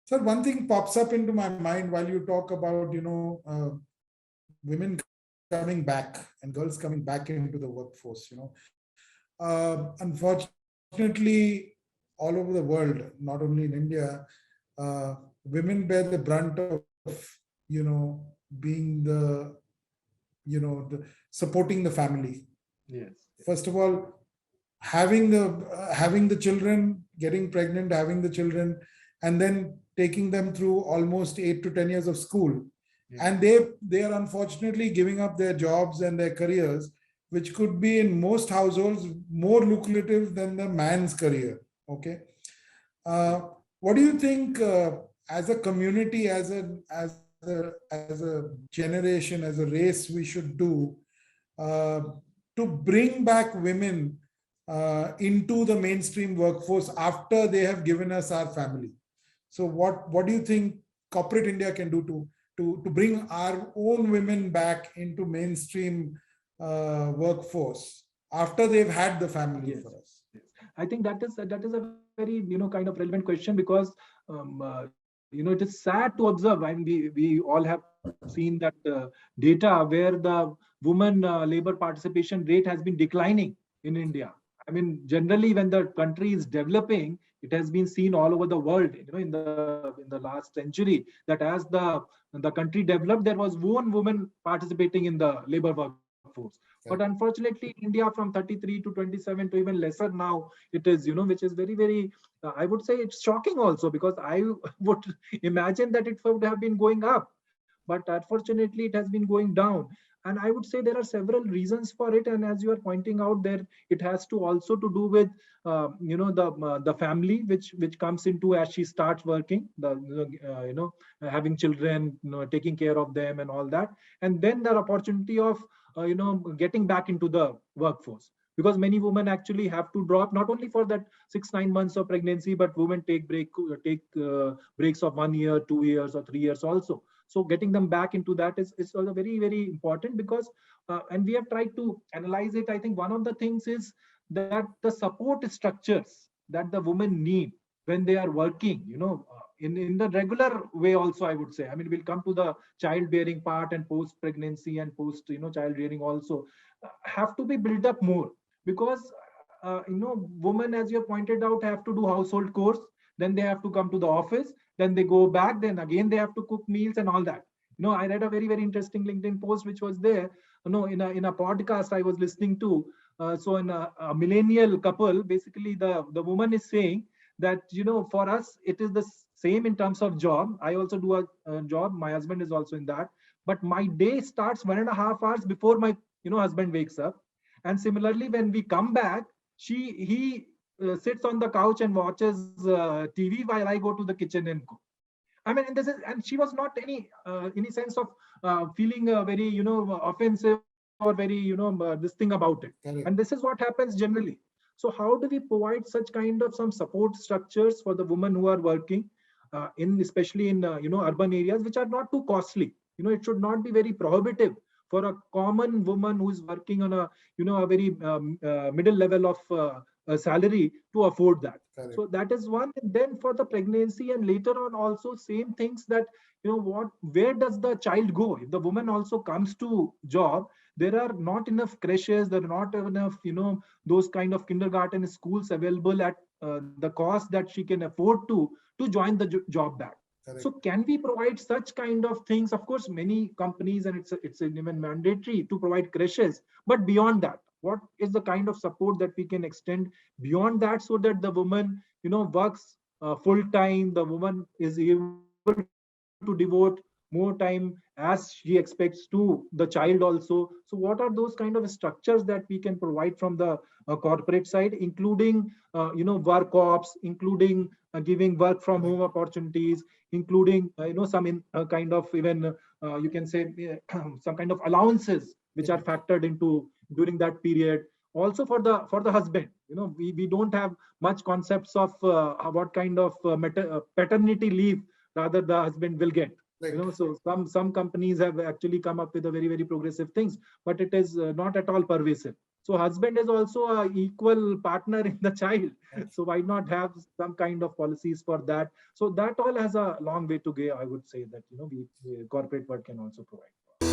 Sir, one thing pops up into my mind while you talk about, women coming back and girls coming back into the workforce. Unfortunately, all over the world, not only in India, women bear the brunt of, being supporting the family. Yes. First of all, having the children, getting pregnant, having the children, and then taking them through almost 8 to 10 years of school, and they are unfortunately giving up their jobs and their careers, which could be in most households more lucrative than the man's career. Okay, what do you think, as a community, as a generation, as a race, we should do uh, to bring back women into the mainstream workforce after they have given us our family? So what do you think corporate India can do to bring our own women back into mainstream workforce after they've had the family for us? Yes. I think that is a very kind of relevant question, because it is sad to observe. I mean, we all have seen that data where the woman labor participation rate has been declining in India. I mean, generally when the country is developing, it has been seen all over the world, in the last century, that as the country developed, there was one woman participating in the labor workforce. But unfortunately, India from 33 to 27 to even lesser now, it is, which is very, very, I would say it's shocking also, because I would imagine that it would have been going up. But unfortunately, it has been going down. And I would say there are several reasons for it. And as you are pointing out there, it has to also to do with, the family, which comes into as she starts working, having children, taking care of them and all that. And then the opportunity of getting back into the workforce, because many women actually have to drop not only for that 6 9 months of pregnancy, but women take breaks of 1 year, 2 years, or 3 years also. So getting them back into that is also very, very important, because and we have tried to analyze it. I think one of the things is that the support structures that the women need when they are working, in the regular way also, I would say. I mean, we'll come to the childbearing part and post pregnancy and post child rearing also, have to be built up more, because women, as you have pointed out, have to do household chores, then they have to come to the office, then they go back, then again they have to cook meals and all that. I read a very, very interesting LinkedIn post which was there, in a podcast I was listening to. So in a millennial couple, basically the woman is saying that, for us it is the same in terms of job. I also do a job, my husband is also in that, but my day starts 1.5 hours before my husband wakes up. And similarly, when we come back, he sits on the couch and watches TV while I go to the kitchen and cook. I mean, and she was not any sense of feeling very offensive, or very this thing about it. And this is what happens generally. So how do we provide such kind of some support structures for the women who are working in, especially in urban areas, which are not too costly? It should not be very prohibitive for a common woman who is working on a very middle level of salary to afford that. Correct. So that is one. And then for the pregnancy and later on also same things, that where does the child go if the woman also comes to job? There are not enough creches, there are not enough those kind of kindergarten schools available at the cost that she can afford to join the job back. Correct. So can we provide such kind of things? Of course, many companies, and it's even mandatory to provide creches. But beyond that, what is the kind of support that we can extend beyond that, so that the woman, works full time? The woman is able to devote more time as she expects to the child also. So what are those kind of structures that we can provide from the corporate side, including work ops, including giving work from home opportunities, including some kind of even you can say some kind of allowances which are factored into during that period. Also for the husband, we don't have much concepts of what kind of paternity leave rather the husband will get. Right. So some companies have actually come up with a very, very progressive things, but it is not at all pervasive. So husband is also a equal partner in the child. So why not have some kind of policies for that? So that all has a long way to go. I would say that, we corporate world can also provide.